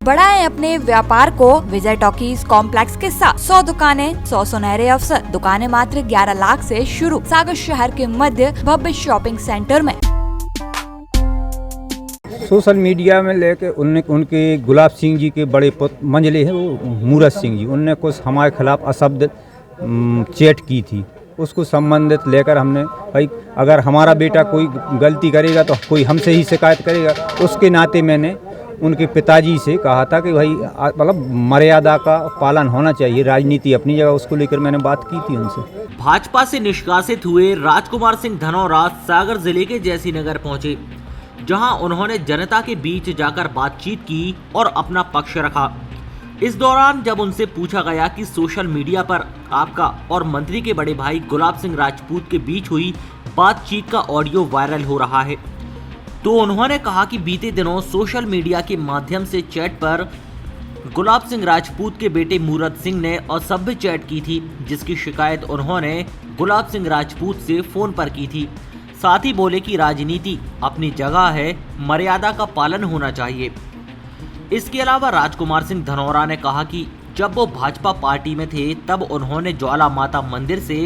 बढ़ाएं अपने व्यापार को विजय टॉकीज कॉम्प्लेक्स के साथ 100 दुकानें, 100 सुनहरे अवसर। दुकानें मात्र 11 लाख से शुरू। सागर शहर के मध्य भव्य शॉपिंग सेंटर में। सोशल मीडिया में लेके उनके गुलाब सिंह जी के बड़े मंझले हैं वो मूरत सिंह जी, उनने कुछ हमारे खिलाफ अशब्द चैट की थी। उसको संबंधित लेकर हमने भाई अगर हमारा बेटा कोई गलती करेगा तो कोई हमसे ही शिकायत करेगा। उसके नाते मैंने उनके पिताजी से कहा था कि भाई मतलब मर्यादा का पालन होना चाहिए, राजनीति अपनी जगह, उसको लेकर मैंने बात की थी उनसे। भाजपा से निष्कासित हुए राजकुमार सिंह धनौरा सागर जिले के जैसीनगर पहुंचे, जहां उन्होंने जनता के बीच जाकर बातचीत की और अपना पक्ष रखा। इस दौरान जब उनसे पूछा गया कि सोशल मीडिया पर आपका और मंत्री के बड़े भाई गुलाब सिंह राजपूत के बीच हुई बातचीत का ऑडियो वायरल हो रहा है, तो उन्होंने कहा कि बीते दिनों सोशल मीडिया के माध्यम से चैट पर गुलाब सिंह राजपूत के बेटे मूरत सिंह ने असभ्य चैट की थी, जिसकी शिकायत उन्होंने गुलाब सिंह राजपूत से फोन पर की थी। साथ ही बोले कि राजनीति अपनी जगह है, मर्यादा का पालन होना चाहिए। इसके अलावा राजकुमार सिंह धनौरा ने कहा कि जब वो भाजपा पार्टी में थे तब उन्होंने ज्वाला माता मंदिर से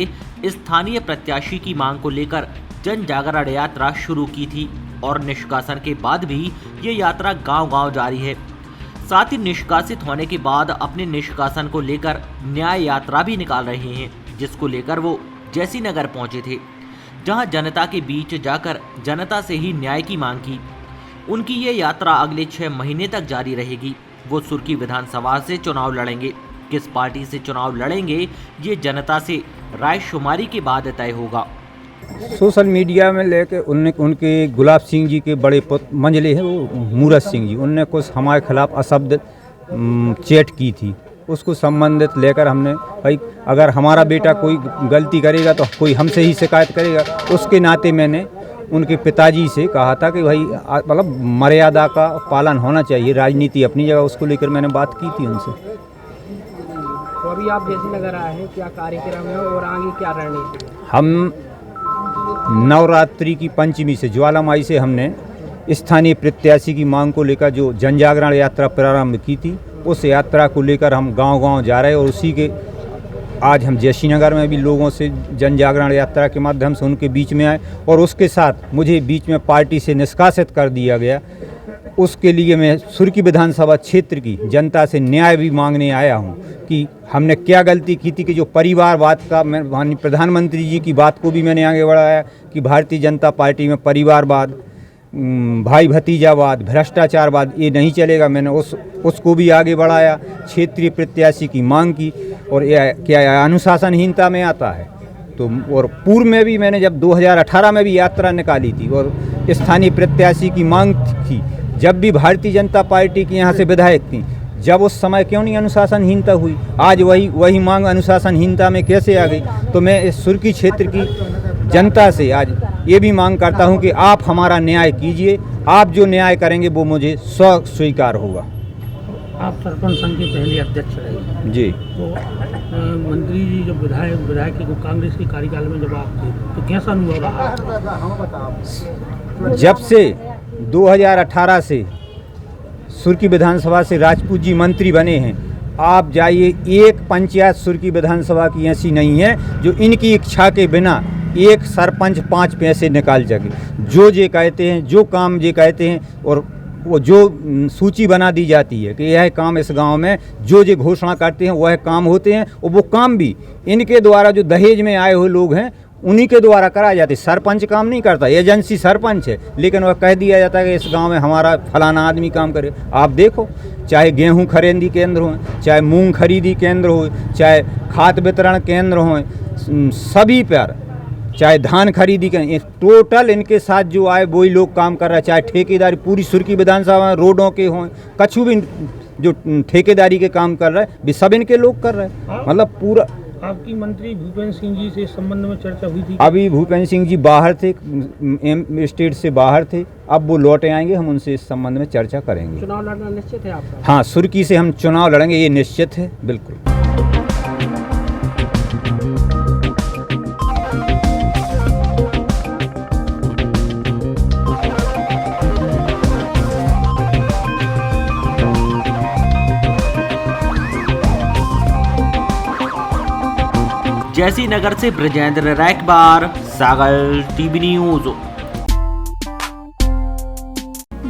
स्थानीय प्रत्याशी की मांग को लेकर जन जागरण यात्रा शुरू की थी और निष्कासन के बाद भी ये यात्रा गांव-गांव जारी है। साथ ही निष्कासित होने के बाद अपने निष्कासन को लेकर न्याय यात्रा भी निकाल रहे हैं, जिसको लेकर वो जैसीनगर पहुंचे थे, जहां जनता के बीच जाकर जनता से ही न्याय की मांग की। उनकी ये यात्रा अगले 6 महीने तक जारी रहेगी। वो सुर्खी विधानसभा से चुनाव लड़ेंगे। किस पार्टी से चुनाव लड़ेंगे ये जनता से राय शुमारी के बाद तय होगा। सोशल मीडिया में लेके उनके गुलाब सिंह जी के बड़े मंझले हैं वो मूरत सिंह जी, उनने कुछ हमारे खिलाफ अशब्द चैट की थी। उसको संबंधित लेकर हमने भाई अगर हमारा बेटा कोई गलती करेगा तो कोई हमसे ही शिकायत करेगा। उसके नाते मैंने उनके पिताजी से कहा था कि भाई मतलब मर्यादा का पालन होना चाहिए, राजनीति अपनी जगह, उसको लेकर मैंने बात की थी उनसे। तो अभी आप जैसीनगर आए हैं, क्या कार्यक्रम है और आगे क्या रणनीति? हम नवरात्रि की पंचमी से ज्वालामाई से हमने स्थानीय प्रत्याशी की मांग को लेकर जो जन जागरण यात्रा प्रारंभ की थी, उस यात्रा को लेकर हम गांव-गांव जा रहे हैं और उसी के आज हम जैसीनगर में भी लोगों से जन जागरण यात्रा के माध्यम से उनके बीच में आए और उसके साथ मुझे बीच में पार्टी से निष्कासित कर दिया गया। उसके लिए मैं सुर्खी विधानसभा क्षेत्र की जनता से न्याय भी मांगने आया हूं कि हमने क्या गलती की थी कि जो परिवारवाद का, मैं माननीय प्रधानमंत्री जी की बात को भी मैंने आगे बढ़ाया कि भारतीय जनता पार्टी में परिवारवाद, भाई भतीजावाद, भ्रष्टाचारवाद ये नहीं चलेगा। मैंने उसको भी आगे बढ़ाया, क्षेत्रीय प्रत्याशी की मांग की और क्या अनुशासनहीनता में आता है। तो और पूर्व में भी मैंने जब 2018 में भी यात्रा निकाली थी और स्थानीय प्रत्याशी की मांग थी, जब भी भारतीय जनता पार्टी की यहाँ से विधायक थी, जब उस समय क्यों नहीं अनुशासनहीनता हुई? आज वही मांग अनुशासनहीनता में कैसे आ गई? तो मैं इस सुर्खी क्षेत्र की जनता से आज ये भी मांग करता हूं कि आप हमारा न्याय कीजिए। आप जो न्याय करेंगे वो मुझे स्वीकार होगा। आप सरपंच संघ के पहले अध्यक्ष रहे जी। तो मंत्री जी जब विधायक को कांग्रेस के कार्यकाल में जब आप थे तो कैसा अनुभव रहा? जब से 2018 से सुर्खी विधानसभा से राजपूत जी मंत्री बने हैं, आप जाइए, एक पंचायत सुर्खी विधानसभा की ऐसी नहीं है जो इनकी इच्छा के बिना एक सरपंच 5 पैसे निकाल सके। जो जे कहते हैं, जो काम जे कहते हैं और वो जो सूची बना दी जाती है कि यह काम इस गांव में जो घोषणा करते हैं वह काम होते हैं और वो काम भी इनके द्वारा जो दहेज में आए हुए लोग हैं उन्हीं के द्वारा कराए जाते। सरपंच काम नहीं करता, एजेंसी सरपंच है, लेकिन वह कह दिया जाता है कि इस गांव में हमारा फलाना आदमी काम करे। आप देखो, चाहे गेहूं खरीदी केंद्र हो, चाहे मूंग खरीदी केंद्र हो, चाहे खाद वितरण केंद्र हो, सभी पर, चाहे धान खरीदी के, टोटल इनके साथ जो आए वही लोग काम कर रहे हैं। चाहे ठेकेदारी पूरी सुर्खी विधानसभा में रोडों के हों, कछु भी जो ठेकेदारी के काम कर रहे हैं भी सब इनके लोग कर रहे हैं। मतलब पूरा। आपकी मंत्री भूपेंद्र सिंह जी से इस संबंध में चर्चा हुई थी? अभी भूपेंद्र सिंह जी बाहर थे, स्टेट से बाहर थे, अब वो लौटे आएंगे, हम उनसे इस संबंध में चर्चा करेंगे। चुनाव लड़ना निश्चित है आपका? हाँ, सुर्खी से हम चुनाव लड़ेंगे, ये निश्चित है, बिल्कुल। जैसी नगर से ब्रजेंद्र रैकबार, सागर टीवी न्यूज।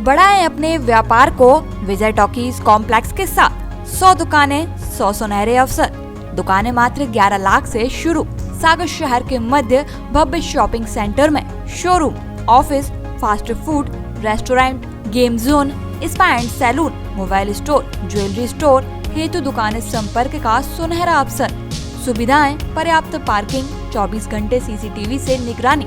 बढ़ाएं अपने व्यापार को विजय टॉकीज कॉम्प्लेक्स के साथ। 100 दुकानें, 100 सुनहरे अवसर। दुकानें मात्र 11 लाख से शुरू। सागर शहर के मध्य भव्य शॉपिंग सेंटर में showroom, office, fast food, restaurant, game zone, spa and salon, mobile store, jewellery store हेतु दुकानें संपर्क का सुनहरा अवसर। सुविधाएं, पर्याप्त पार्किंग, 24 घंटे सीसीटीवी से निगरानी,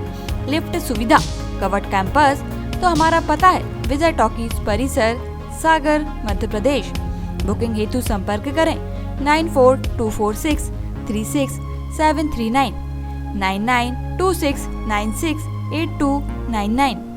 लिफ्ट सुविधा, कवर्ड कैंपस। तो हमारा पता है विजय टॉकीज परिसर, सागर, मध्य प्रदेश। बुकिंग हेतु संपर्क करें 9424636739 9926968299।